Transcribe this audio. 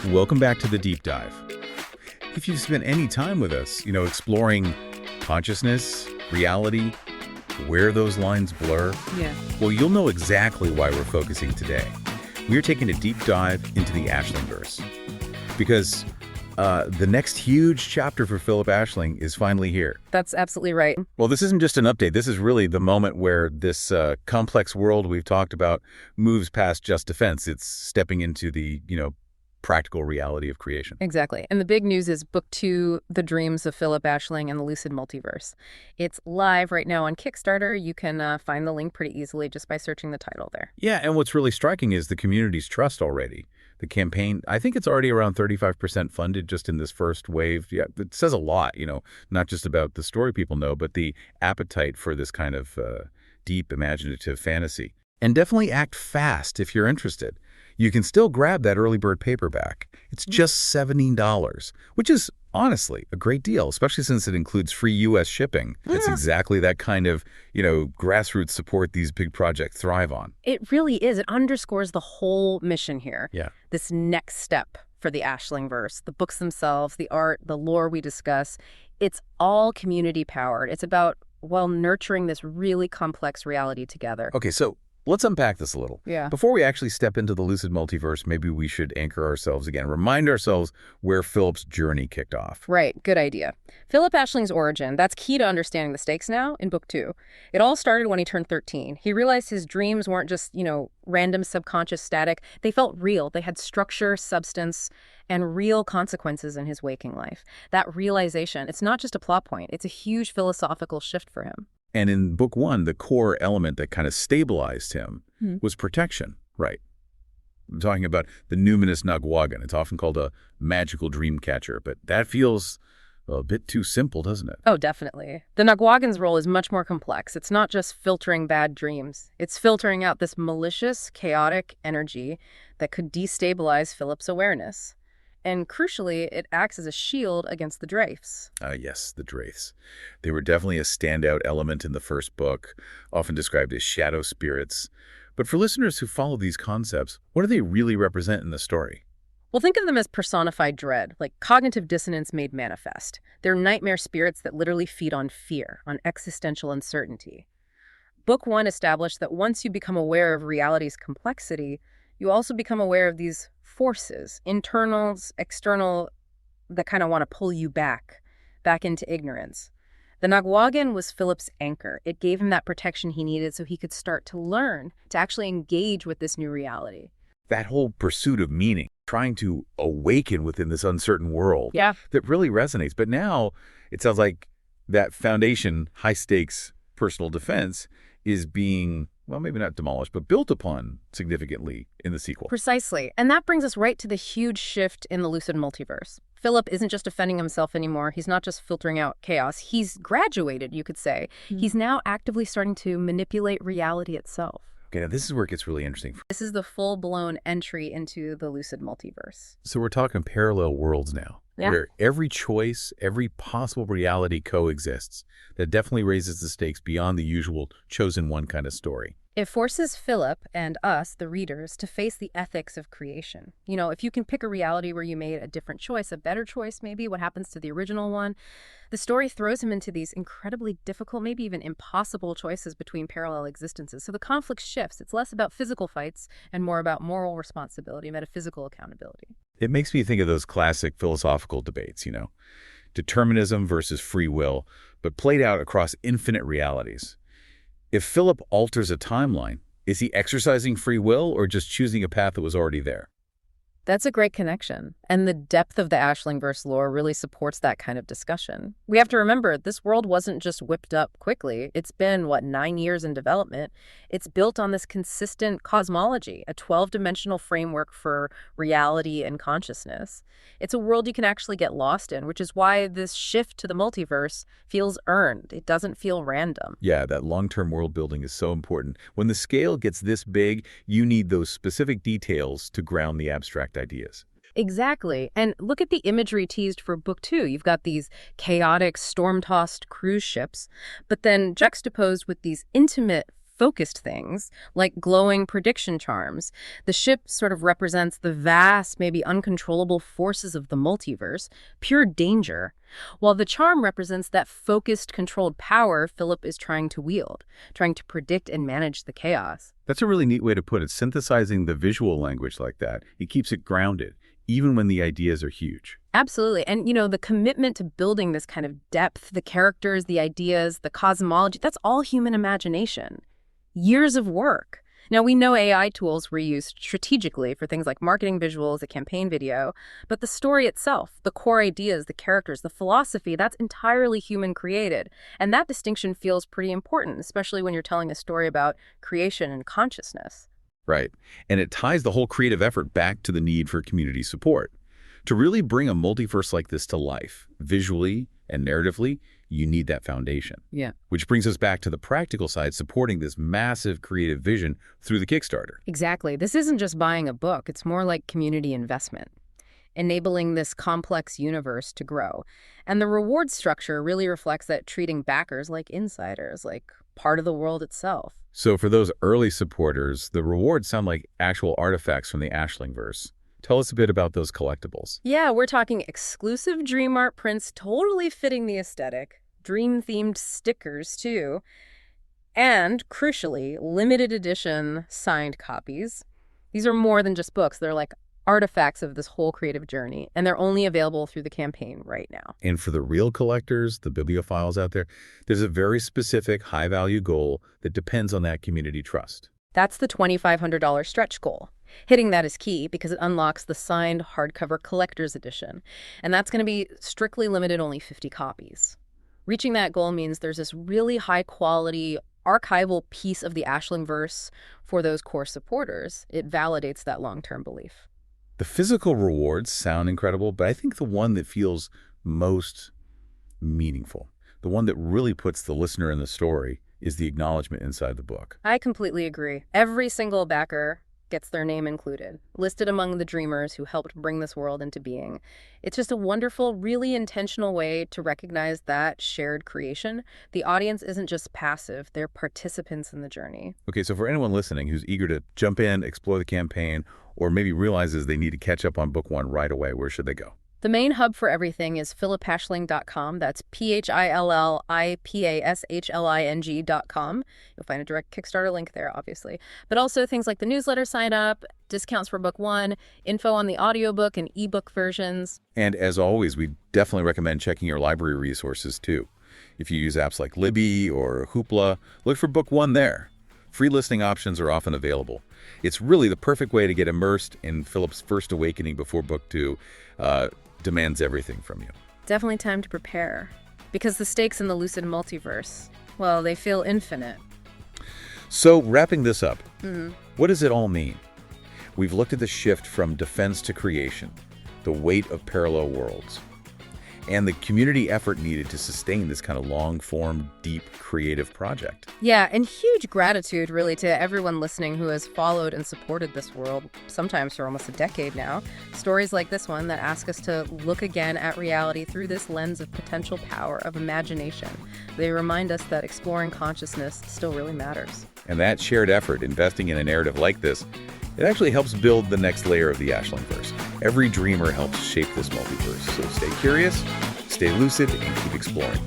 Welcome back to the deep dive. If you've spent any time with us, exploring consciousness, reality, where those lines blur, well, you'll know exactly why we're focusing today. We're taking a deep dive into the Aislingverse because the next huge chapter for Phillip Aisling is finally here. That's absolutely right. Well, this isn't just an update. This is really the moment where this complex world we've talked about moves past just defense. It's stepping into the, practical reality of creation. Exactly. And the big news is Book 2, The Dreams of Phillip Aisling and the Lucid Multiverse. It's live right now on Kickstarter. You can find the link pretty easily just by searching the title there. Yeah, and what's really striking is the community's trust already. The campaign, I think it's already around 35% funded just in this first wave. Yeah, it says a lot, not just about the story people know, but the appetite for this kind of deep, imaginative fantasy. And definitely act fast if you're interested. You can still grab that early bird paperback. It's just $17, which is honestly a great deal, especially since it includes free U.S. shipping. It's exactly that kind of, grassroots support these big projects thrive on. It really is. It underscores the whole mission here. Yeah. This next step for the Aislingverse, the books themselves, the art, the lore we discuss, it's all community powered. It's about, nurturing this really complex reality together. Okay, so let's unpack this a little. Yeah. Before we actually step into the Lucid Multiverse, maybe we should anchor ourselves again, remind ourselves where Phillip's journey kicked off. Right. Good idea. Phillip Aisling's origin, that's key to understanding the stakes now in Book 2. It all started when he turned 13. He realized his dreams weren't just, random subconscious static. They felt real. They had structure, substance, and real consequences in his waking life. That realization, it's not just a plot point. It's a huge philosophical shift for him. And in Book 1, the core element that kind of stabilized him was protection, right? I'm talking about the numinous Nagwagan. It's often called a magical dream catcher, but that feels a bit too simple, doesn't it? Oh, definitely. The Nagwagan's role is much more complex. It's not just filtering bad dreams. It's filtering out this malicious, chaotic energy that could destabilize Phillip's awareness. And crucially, it acts as a shield against the Dreyfs. Yes, the Dreyfs. They were definitely a standout element in the first book, often described as shadow spirits. But for listeners who follow these concepts, what do they really represent in the story? Well, think of them as personified dread, like cognitive dissonance made manifest. They're nightmare spirits that literally feed on fear, on existential uncertainty. Book 1 established that once you become aware of reality's complexity, you also become aware of these forces, internals, external, that kind of want to pull you back into ignorance. The Nagwagan was Phillip's anchor. It gave him that protection he needed so he could start to learn, to actually engage with this new reality. That whole pursuit of meaning, trying to awaken within this uncertain world, that really resonates. But now it sounds like that foundation, high-stakes personal defense is being, maybe not demolished, but built upon significantly in the sequel. Precisely. And that brings us right to the huge shift in the Lucid Multiverse. Phillip isn't just defending himself anymore. He's not just filtering out chaos. He's graduated, you could say. He's now actively starting to manipulate reality itself. Okay, now this is where it gets really interesting. This is the full-blown entry into the Lucid Multiverse. So we're talking parallel worlds now, where every choice, every possible reality coexists. That definitely raises the stakes beyond the usual chosen one kind of story. It forces Phillip and us, the readers, to face the ethics of creation. If you can pick a reality where you made a different choice, a better choice maybe, what happens to the original one? The story throws him into these incredibly difficult, maybe even impossible choices between parallel existences. So the conflict shifts. It's less about physical fights and more about moral responsibility, metaphysical accountability. It makes me think of those classic philosophical debates, determinism versus free will, but played out across infinite realities. If Phillip alters a timeline, is he exercising free will or just choosing a path that was already there? That's a great connection. And the depth of the Aislingverse lore really supports that kind of discussion. We have to remember, this world wasn't just whipped up quickly. It's been, 9 years in development. It's built on this consistent cosmology, a 12-dimensional framework for reality and consciousness. It's a world you can actually get lost in, which is why this shift to the multiverse feels earned. It doesn't feel random. Yeah, that long-term world building is so important. When the scale gets this big, you need those specific details to ground the abstract ideas. Exactly. And look at the imagery teased for Book 2. You've got these chaotic, storm-tossed cruise ships, but then juxtaposed with these intimate, focused things, like glowing prediction charms. The ship sort of represents the vast, maybe uncontrollable forces of the multiverse, pure danger, while the charm represents that focused, controlled power Philip is trying to wield, trying to predict and manage the chaos. That's a really neat way to put it. Synthesizing the visual language like that, it keeps it grounded, even when the ideas are huge. Absolutely. And, the commitment to building this kind of depth, the characters, the ideas, the cosmology, that's all human imagination. Years of work. Now, we know AI tools were used strategically for things like marketing visuals, a campaign video, but the story itself, the core ideas, the characters, the philosophy, that's entirely human created. And that distinction feels pretty important, especially when you're telling a story about creation and consciousness. Right. And it ties the whole creative effort back to the need for community support. To really bring a multiverse like this to life, visually and narratively, you need that foundation. Yeah. Which brings us back to the practical side, supporting this massive creative vision through the Kickstarter. Exactly. This isn't just buying a book. It's more like community investment, enabling this complex universe to grow. And the reward structure really reflects that, treating backers like insiders, like part of the world itself. So for those early supporters, the rewards sound like actual artifacts from the Aislingverse. Tell us a bit about those collectibles. Yeah, we're talking exclusive dream art prints totally fitting the aesthetic, dream-themed stickers too, and, crucially, limited edition signed copies. These are more than just books. They're like artifacts of this whole creative journey, and they're only available through the campaign right now. And for the real collectors, the bibliophiles out there, there's a very specific high-value goal that depends on that community trust. That's the $2,500 stretch goal. Hitting that is key because it unlocks the signed hardcover collector's edition, and that's going to be strictly limited, only 50 copies. Reaching that goal means there's this really high-quality archival piece of the Aislingverse for those core supporters. It validates that long-term belief. The physical rewards sound incredible, but I think the one that feels most meaningful, the one that really puts the listener in the story, is the acknowledgement inside the book. I completely agree. Every single backer gets their name included, listed among the dreamers who helped bring this world into being. It's just a wonderful, really intentional way to recognize that shared creation. The audience isn't just passive, they're participants in the journey. Okay, so for anyone listening who's eager to jump in, explore the campaign, or maybe realizes they need to catch up on book one right away, where should they go? The main hub for everything is philipaisling.com. That's PHILLIPASHLING.com. You'll find a direct Kickstarter link there, obviously. But also things like the newsletter sign-up, discounts for book one, info on the audiobook and ebook versions. And as always, we definitely recommend checking your library resources too. If you use apps like Libby or Hoopla, look for book one there. Free listening options are often available. It's really the perfect way to get immersed in Philip's first awakening before book two demands everything from you. Definitely time to prepare. Because the stakes in the Lucid Multiverse, well, they feel infinite. So wrapping this up, what does it all mean? We've looked at the shift from defense to creation, the weight of parallel worlds, and the community effort needed to sustain this kind of long-form, deep, creative project. Yeah, and huge gratitude, really, to everyone listening who has followed and supported this world, sometimes for almost a decade now. Stories like this one that ask us to look again at reality through this lens of potential power, of imagination. They remind us that exploring consciousness still really matters. And that shared effort, investing in a narrative like this, it actually helps build the next layer of the Aislingverse. Every dreamer helps shape this multiverse. So stay curious, stay lucid, and keep exploring.